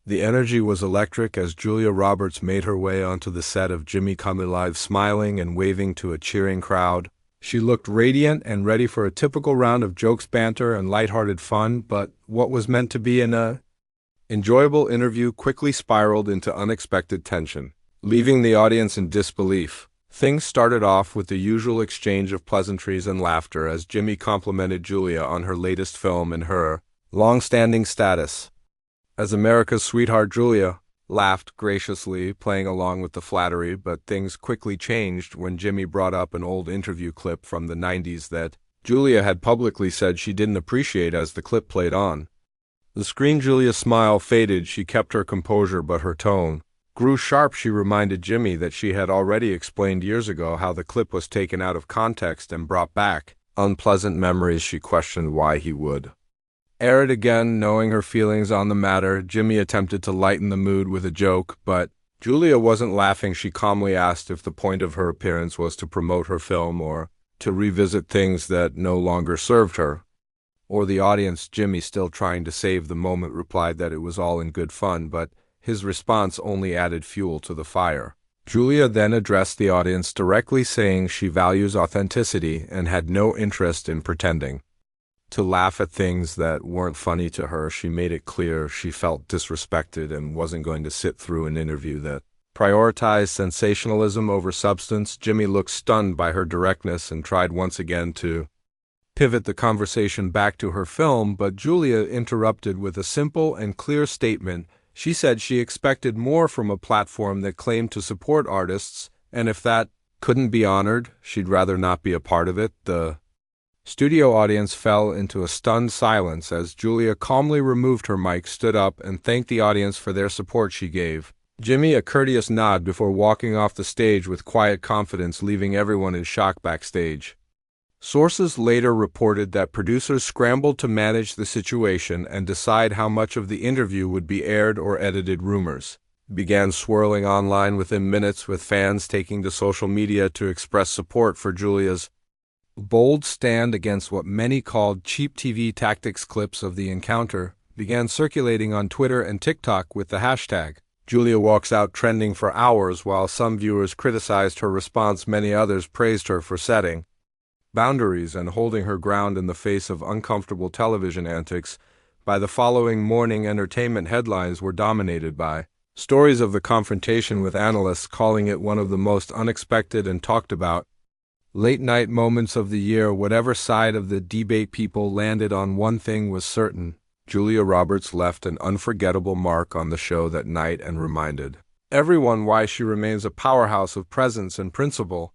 The energy was electric as Julia Roberts made her way onto the set of Jimmy Kimmel Live, smiling and waving to a cheering crowd. She looked radiant and ready for a typical round of jokes, banter, and lighthearted fun, but what was meant to be an enjoyable interview quickly spiraled into unexpected tension, leaving the audience in disbelief. Things started off with the usual exchange of pleasantries and laughter as Jimmy complimented Julia on her latest film and her long-standing status as America's sweetheart. Julia laughed graciously, playing along with the flattery, but things quickly changed when Jimmy brought up an old interview clip from the 90s that Julia had publicly said she didn't appreciate as the clip played on the screen. Julia's smile faded. She kept her composure, but her tone grew sharp. She reminded Jimmy that she had already explained years ago how the clip was taken out of context and brought back unpleasant memories. She questioned why he would air it again. Knowing her feelings on the matter, Jimmy attempted to lighten the mood with a joke, but Julia wasn't laughing. She calmly asked if the point of her appearance was to promote her film or to revisit things that no longer served her or the audience. Jimmy, still trying to save the moment, replied that it was all in good fun, but his response only added fuel to the fire. Julia then addressed the audience directly, saying she values authenticity and had no interest in pretending to laugh at things that weren't funny to her. She made it clear she felt disrespected and wasn't going to sit through an interview that prioritized sensationalism over substance. Jimmy looked stunned by her directness and tried once again to pivot the conversation back to her film, but Julia interrupted with a simple and clear statement. She said she expected more from a platform that claimed to support artists, and if that couldn't be honored, she'd rather not be a part of it. The studio audience fell into a stunned silence as Julia calmly removed her mic, stood up, and thanked the audience for their support. She gave Jimmy a courteous nod before walking off the stage with quiet confidence, leaving everyone in shock backstage. Sources later reported that producers scrambled to manage the situation and decide how much of the interview would be aired or edited. Rumors began swirling online within minutes, with fans taking to social media to express support for Julia's bold stand against what many called cheap TV tactics. Clips of the encounter began circulating on Twitter and TikTok with the hashtag Julia walks out, trending for hours. While some viewers criticized her response, many others praised her for setting boundaries and holding her ground in the face of uncomfortable television antics. By the following morning, entertainment headlines were dominated by stories of the confrontation, with analysts calling it one of the most unexpected and talked about late-night moments of the year. Whatever side of the debate people landed on, one thing was certain: Julia Roberts left an unforgettable mark on the show that night and reminded everyone why she remains a powerhouse of presence and principle.